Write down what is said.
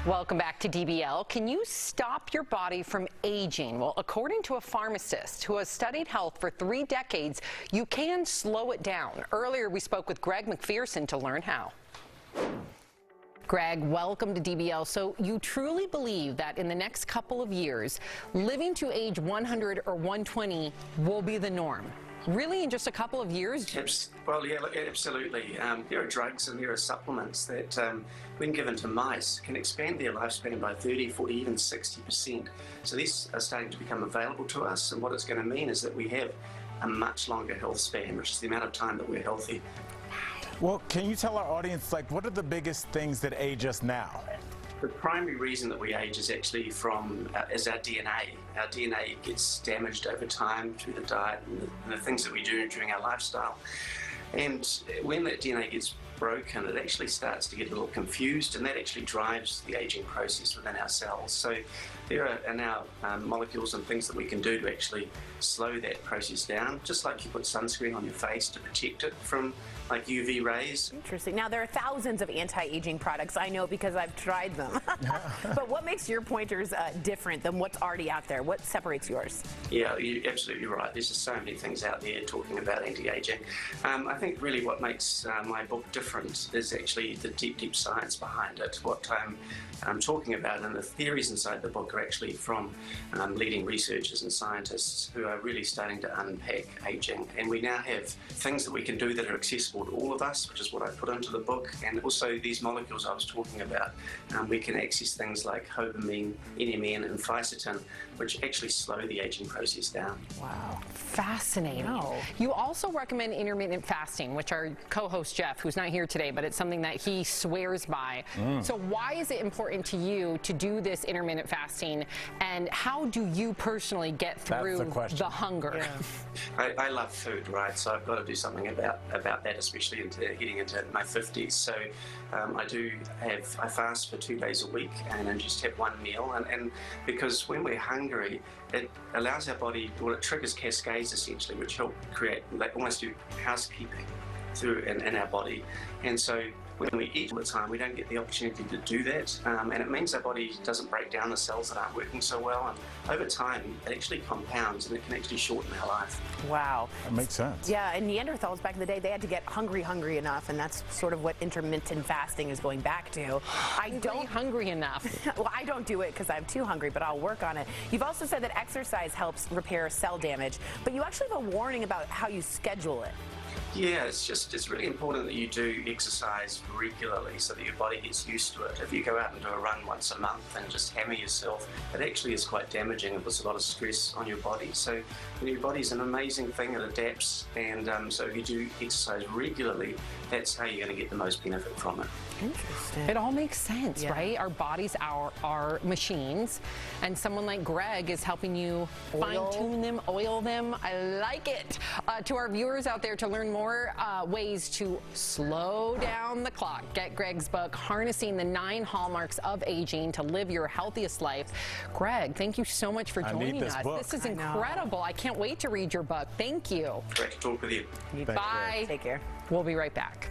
Welcome back to DBL. Can you stop your body from aging? Well, according to a pharmacist who has studied health for 3 decades, you can slow it down. Earlier, we spoke with Greg Macpherson to learn how. Greg, welcome to DBL. So you truly believe that in the next couple of years, living to age 100 or 120 will be the norm? Really, in just a couple of years? Well, yeah, absolutely. There are drugs and there are supplements that, when given to mice, can expand their lifespan by 30, 40, even 60%. So these are starting to become available to us, and what it's going to mean is that we have a much longer health span, which is the amount of time that we're healthy. Well, can you tell our audience, what are the biggest things that age us now? The primary reason that we age is actually is our DNA. Our DNA gets damaged over time through the diet and the things that we do during our lifestyle. And when that DNA gets broken, it actually starts to get a little confused, and that actually drives the aging process within our cells. So there are now molecules and things that we can do to actually slow that process down, just like you put sunscreen on your face to protect it from UV rays. Interesting. Now, there are thousands of anti-aging products. I know because I've tried them. But what makes your pointers different than what's already out there? What separates yours? Yeah, you're absolutely right. There's just so many things out there talking about anti-aging. I think really what makes my book different is actually the deep science behind it. What I'm talking about and the theories inside the book are actually from leading researchers and scientists who are really starting to unpack aging. And we now have things that we can do that are accessible to all of us, which is what I put into the book. And also these molecules I was talking about, we can access things like hobamine, NMN and fisetin, which actually slow the aging process down. Wow, fascinating. Wow. You also recommend intermittent fasting, which our co-host Jeff, who's not here today, but it's something that he swears by. So why is it important to you to do this intermittent fasting, and how do you personally get through the hunger? Yeah. I love food, right? So I've got to do something about that, especially heading into my 50s. So I fast for 2 days a week and then just have one meal. And because when we're hungry, it allows our body, well, it triggers cascades essentially, which help create, almost do housekeeping in our body. And so when we eat all the time, we don't get the opportunity to do that, and it means our body doesn't break down the cells that aren't working so well, and over time it actually compounds and it can actually shorten our life. Wow. That makes sense. Yeah, and Neanderthals back in the day, they had to get hungry enough, and that's sort of what intermittent fasting is going back to. I don't hungry enough. Well, I don't do it because I'm too hungry, but I'll work on it. You've also said that exercise helps repair cell damage, but you actually have a warning about how you schedule it. Yeah, it's really important that you do exercise regularly so that your body gets used to it. If you go out and do a run once a month and just hammer yourself, it actually is quite damaging. It puts a lot of stress on your body. So your body's an amazing thing, it adapts, and so if you do exercise regularly, that's how you're going to get the most benefit from it. Interesting. It all makes sense, right? Our bodies are machines, and someone like Greg is helping you fine-tune them, oil them. I like it. To our viewers out there, to learn more ways to slow down the clock, get Greg's book, Harnessing the 9 Hallmarks of Aging to Live Your Healthiest Life. Greg, thank you so much for joining us. This is incredible. I can't wait to read your book. Thank you. Great to talk with you. Bye. Take care. We'll be right back.